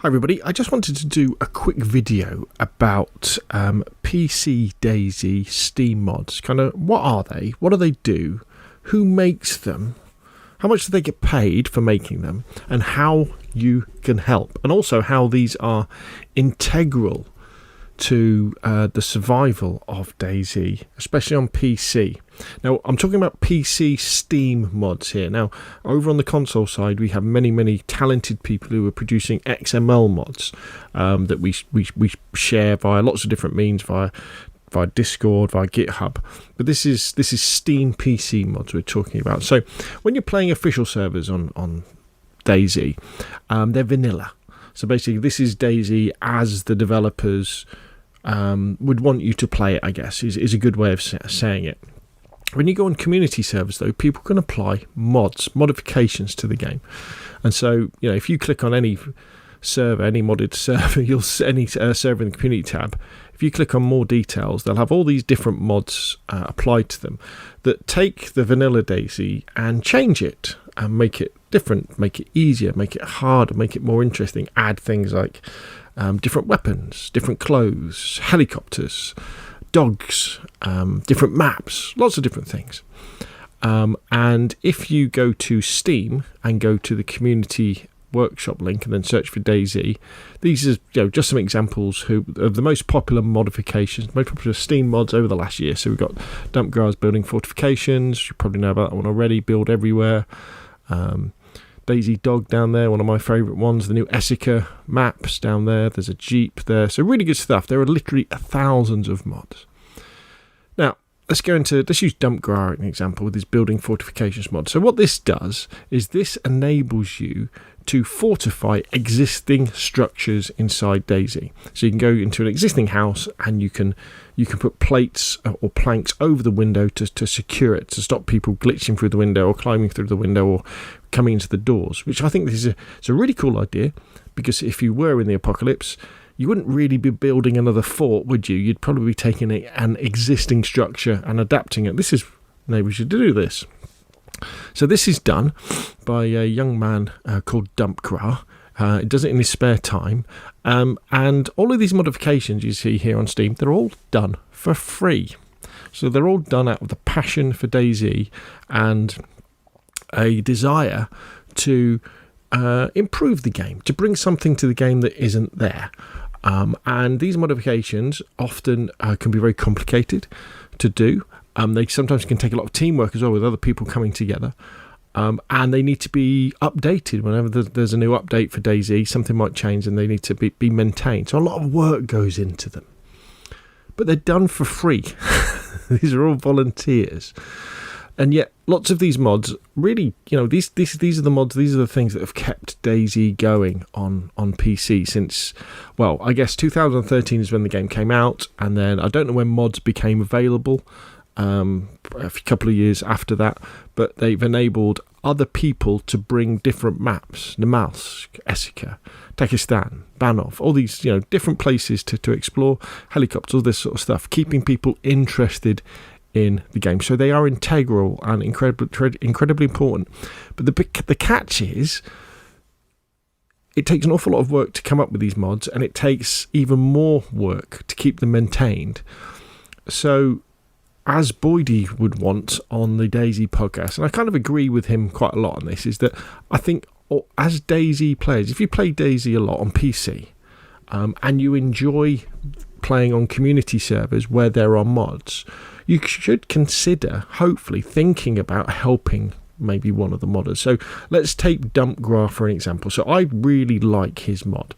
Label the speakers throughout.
Speaker 1: Hi everybody, I just wanted to do a quick video about PC DayZ Steam mods. Kind of, what are they? What do they do? Who makes them? How much do they get paid for making them? And how you can help. And also how these are integral to the survival of DayZ, especially on PC. Now, I'm talking about PC Steam mods here. Now, over on the console side, we have many talented people who are producing XML mods that we share via lots of different means, via Discord, via GitHub. But this is Steam PC mods we're talking about. So, when you're playing official servers on DayZ, they're vanilla. So basically, this is DayZ as the developers would want you to play it, I guess, is a good way of saying it. When you go on community servers, though, people can apply modifications to the game. And so, if you click on any server, any modded server, any server in the community tab, if you click on more details, they'll have all these different mods applied to them that take the vanilla DayZ and change it and make it different, make it easier, make it harder, make it more interesting, add things like different weapons, different clothes, helicopters, dogs, different maps, lots of different things. And if you go to Steam and go to the community workshop link and then search for DayZ, these are just some examples of the most popular modifications, most popular Steam mods over the last year. So we've got Dumpgrar's building fortifications. You probably know about that one already. Build everywhere. DayZ Dog down there, one of my favourite ones. The new Essica maps down there. There's a Jeep there. So really good stuff. There are literally thousands of mods. Now, let's use Dumpgrar as an example with his building fortifications mod. So what this does is this enables you to fortify existing structures inside DayZ. So you can go into an existing house and you can put plates or planks over the window to secure it, to stop people glitching through the window or climbing through the window or coming into the doors, which I think is a really cool idea, because if you were in the apocalypse, you wouldn't really be building another fort, would you? You'd probably be taking an existing structure and adapting it. This enables you to do this. So this is done by a young man called Dumpgrar. He does it in his spare time. And all of these modifications you see here on Steam, they're all done for free. So they're all done out of the passion for DayZ and a desire to improve the game, to bring something to the game that isn't there. And these modifications often can be very complicated to do. They sometimes can take a lot of teamwork as well, with other people coming together. And they need to be updated whenever there's a new update for DayZ. Something might change and they need to be maintained. So a lot of work goes into them. But they're done for free. These are all volunteers. And yet, lots of these mods, really, these are the mods, these are the things that have kept DayZ going on PC since, well, I guess 2013 is when the game came out, and then I don't know when mods became available, a couple of years after that, but they've enabled other people to bring different maps, Namalsk, Essica, Takistan, Banov, all these, different places to explore, helicopters, all this sort of stuff, keeping people interested in the game. So they are integral and incredibly important. But the catch is, it takes an awful lot of work to come up with these mods, and it takes even more work to keep them maintained. So, as Boydie would want on the DayZ podcast, and I kind of agree with him quite a lot on this, is that I think as DayZ players, if you play DayZ a lot on PC, and you enjoy playing on community servers where there are mods, you should consider, hopefully, thinking about helping maybe one of the modders. So let's take Dumpgrar for an example. So I really like his mod.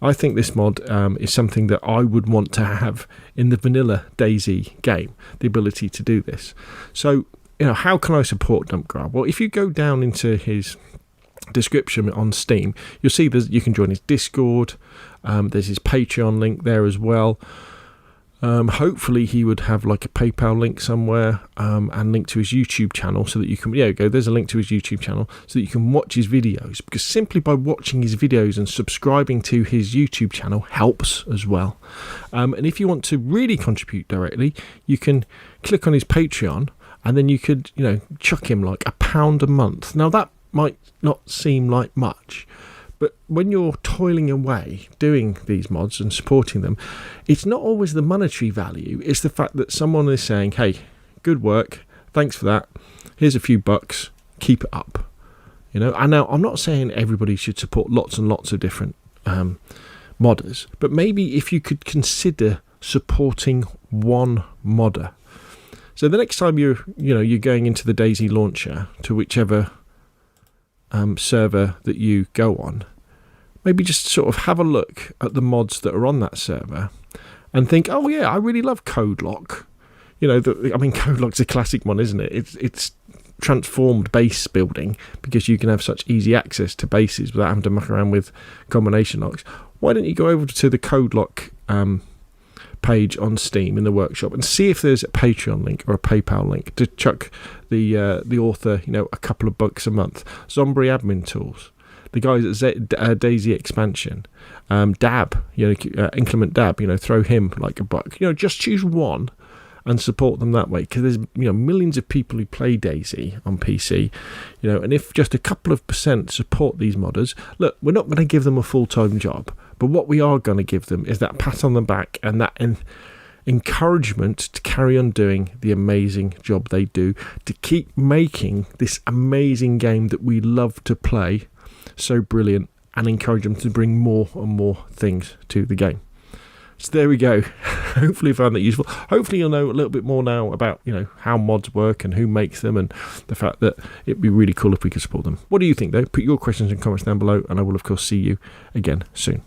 Speaker 1: I think this mod is something that I would want to have in the vanilla DayZ game, the ability to do this. So, how can I support Dumpgrar? Well, if you go down into his description on Steam, you'll see you can join his Discord. There's his Patreon link there as well. Hopefully he would have like a PayPal link somewhere, and link to his YouTube channel, so that you can, there's a link to his YouTube channel so that you can watch his videos, because simply by watching his videos and subscribing to his YouTube channel helps as well. And if you want to really contribute directly, you can click on his Patreon, and then you could, chuck him like £1 a month. Now that might not seem like much, But when you're toiling away doing these mods and supporting them, it's not always the monetary value. It's the fact that someone is saying, hey, good work, thanks for that, here's a few bucks, keep it up. And now I'm not saying everybody should support lots and lots of different modders, but maybe if you could consider supporting one modder. So the next time you're going into the DayZ launcher to whichever server that you go on, maybe just sort of have a look at the mods that are on that server and think, oh yeah, I really love CodeLock. CodeLock's a classic one, isn't it? It's transformed base building because you can have such easy access to bases without having to muck around with combination locks. Why don't you go over to the CodeLock page on Steam in the workshop and see if there's a Patreon link or a PayPal link to chuck the author a couple of bucks a month. Zombie admin tools, the guys at DayZ expansion, Dab, inclement Dab, throw him like a buck. Just choose one and support them that way, because there's millions of people who play DayZ on PC, and if just a couple of % support these modders, look, we're not going to give them a full-time job, but what we are going to give them is that pat on the back and that encouragement to carry on doing the amazing job they do, to keep making this amazing game that we love to play so brilliant, and encourage them to bring more and more things to the game. So there we go. Hopefully you found that useful. Hopefully you'll know a little bit more now about how mods work and who makes them, and the fact that it'd be really cool if we could support them. What do you think though? Put your questions and comments down below, and I will of course see you again soon.